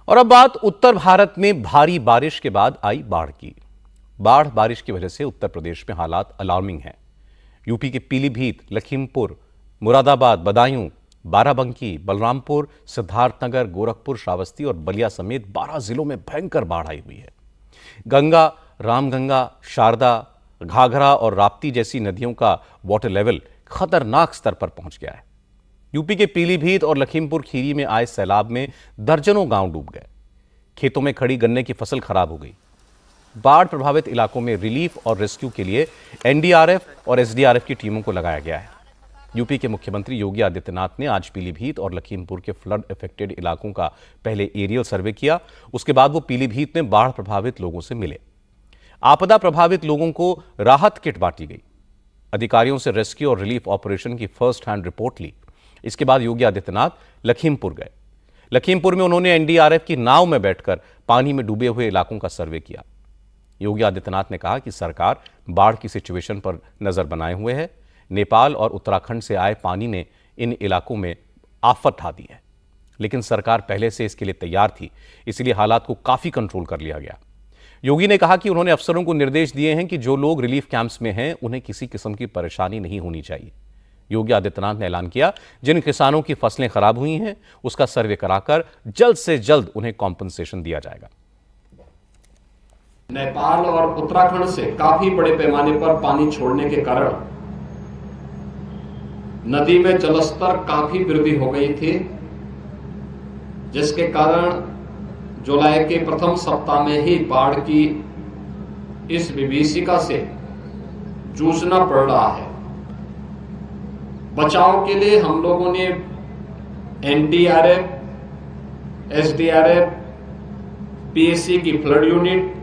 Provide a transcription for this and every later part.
और अब बात उत्तर भारत में भारी बारिश के बाद आई बाढ़ की। बारिश की वजह से उत्तर प्रदेश में हालात अलार्मिंग हैं। यूपी के पीलीभीत, लखीमपुर, मुरादाबाद, बदायूं, बाराबंकी, बलरामपुर, सिद्धार्थनगर, गोरखपुर, श्रावस्ती और बलिया समेत 12 जिलों में भयंकर बाढ़ आई हुई है। गंगा, रामगंगा, शारदा, घाघरा और राप्ती जैसी नदियों का वाटर लेवल खतरनाक स्तर पर पहुंच गया है। यूपी के पीलीभीत और लखीमपुर खीरी में आए सैलाब में दर्जनों गांव डूब गए। खेतों में खड़ी गन्ने की फसल खराब हो गई। बाढ़ प्रभावित इलाकों में रिलीफ और रेस्क्यू के लिए एनडीआरएफ और एसडीआरएफ की टीमों को लगाया गया है। यूपी के मुख्यमंत्री योगी आदित्यनाथ ने आज पीलीभीत और लखीमपुर के फ्लड इफेक्टेड इलाकों का पहले एरियल सर्वे किया। उसके बाद वो पीलीभीत में बाढ़ प्रभावित लोगों से मिले। आपदा प्रभावित लोगों को राहत किट बांटी गई। अधिकारियों से रेस्क्यू और रिलीफ ऑपरेशन की फर्स्ट हैंड रिपोर्ट ली। इसके बाद योगी आदित्यनाथ लखीमपुर गए। लखीमपुर में उन्होंने एनडीआरएफ की नाव में बैठकर पानी में डूबे हुए इलाकों का सर्वे किया। योगी आदित्यनाथ ने कहा कि सरकार बाढ़ की सिचुएशन पर नजर बनाए हुए है। नेपाल और उत्तराखंड से आए पानी ने इन इलाकों में आफत ढा दी है, लेकिन सरकार पहले से इसके लिए तैयार थी, इसलिए हालात को काफी कंट्रोल कर लिया गया। योगी ने कहा कि उन्होंने अफसरों को निर्देश दिए हैं कि जो लोग रिलीफ कैंप्स में हैं उन्हें किसी किस्म की परेशानी नहीं होनी चाहिए। योगी आदित्यनाथ ने ऐलान किया, जिन किसानों की फसलें खराब हुई हैं उसका सर्वे कराकर जल्द से जल्द उन्हें कॉम्पनसेशन दिया जाएगा। नेपाल और उत्तराखंड से काफी बड़े पैमाने पर पानी छोड़ने के कारण नदी में जलस्तर काफी वृद्धि हो गई थी, जिसके कारण जुलाई के प्रथम सप्ताह में ही बाढ़ की इस विभीषिका से जूझना पड़ रहा है। बचाव के लिए हम लोगों ने एनडीआरएफ, एसडीआरएफ, पीएससी की फ्लड यूनिट,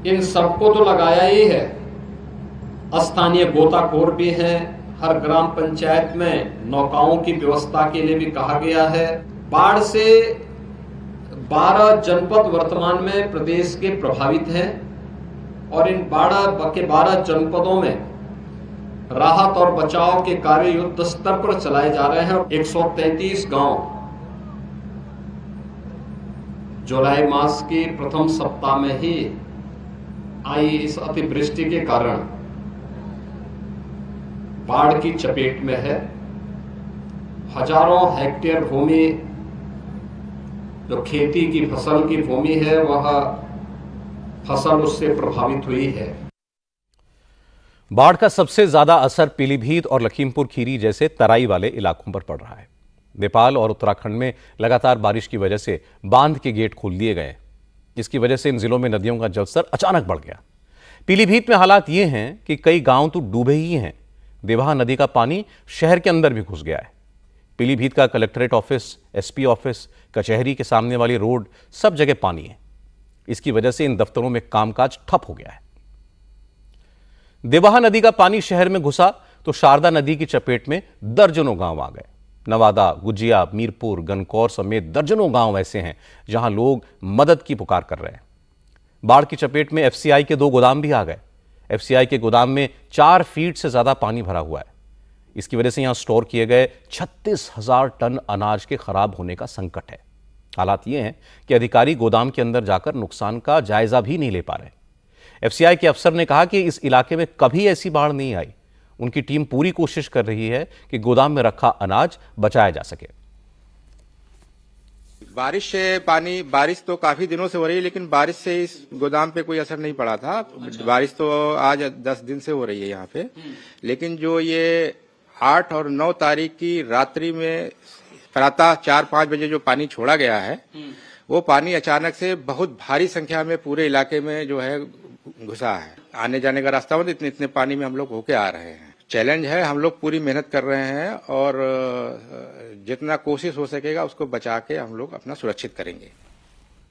इन सबको तो लगाया ही है। स्थानीय गोताखोर भी हैं। हर ग्राम पंचायत में नौकाओं की व्यवस्था के लिए भी कहा गया है। बाढ़ से 12 जनपद वर्तमान में प्रदेश के प्रभावित हैं और इन 12 जनपदों में राहत और बचाव के कार्य युद्ध स्तर पर चलाए जा रहे हैं। 133 गांव जुलाई मास के प्रथम सप्ताह में ही आई इस अतिवृष्टि के कारण बाढ़ की चपेट में है। हजारों हेक्टेयर भूमि जो खेती की फसल की भूमि है वह फसल उससे प्रभावित हुई है। बाढ़ का सबसे ज्यादा असर पीलीभीत और लखीमपुर खीरी जैसे तराई वाले इलाकों पर पड़ रहा है। नेपाल और उत्तराखंड में लगातार बारिश की वजह से बांध के गेट खोल दिए गए। इसकी वजह से इन जिलों में नदियों का जलस्तर अचानक बढ़ गया। पीलीभीत में हालात ये हैं कि कई गांव तो डूबे ही हैं। देवाहा नदी का पानी शहर के अंदर भी घुस गया है। पीलीभीत का कलेक्ट्रेट ऑफिस, एसपी ऑफिस, कचहरी के सामने वाली रोड, सब जगह पानी है। इसकी वजह से इन दफ्तरों में कामकाज ठप हो गया है। देवाहा नदी का पानी शहर में घुसा तो शारदा नदी की चपेट में दर्जनों गांव आ गए। नवादा, गुजिया, मीरपुर, गनकौर समेत दर्जनों गांव ऐसे हैं जहां लोग मदद की पुकार कर रहे हैं। बाढ़ की चपेट में एफसीआई के 2 गोदाम भी आ गए। एफसीआई के गोदाम में 4 फीट से ज्यादा पानी भरा हुआ है। इसकी वजह से यहां स्टोर किए गए 36,000 टन अनाज के खराब होने का संकट है। हालात ये हैं कि अधिकारी गोदाम के अंदर जाकर नुकसान का जायजा भी नहीं ले पा रहे। एफसीआई के अफसर ने कहा कि इस इलाके में कभी ऐसी बाढ़ नहीं आई। उनकी टीम पूरी कोशिश कर रही है कि गोदाम में रखा अनाज बचाया जा सके। बारिश तो काफी दिनों से हो रही है, लेकिन बारिश से इस गोदाम पे कोई असर नहीं पड़ा था। अच्छा। बारिश तो आज 10 दिन से हो रही है यहाँ पे, लेकिन जो ये 8 और 9 तारीख की रात्रि में प्रातः 4-5 बजे जो पानी छोड़ा गया है, वो पानी अचानक से बहुत भारी संख्या में पूरे इलाके में जो है घुसा है। आने जाने का रास्ता में इतने पानी में हम लोग होके आ रहे हैं। चैलेंज है, हम लोग पूरी मेहनत कर रहे हैं और जितना कोशिश हो सकेगा उसको बचा के हम लोग अपना सुरक्षित करेंगे।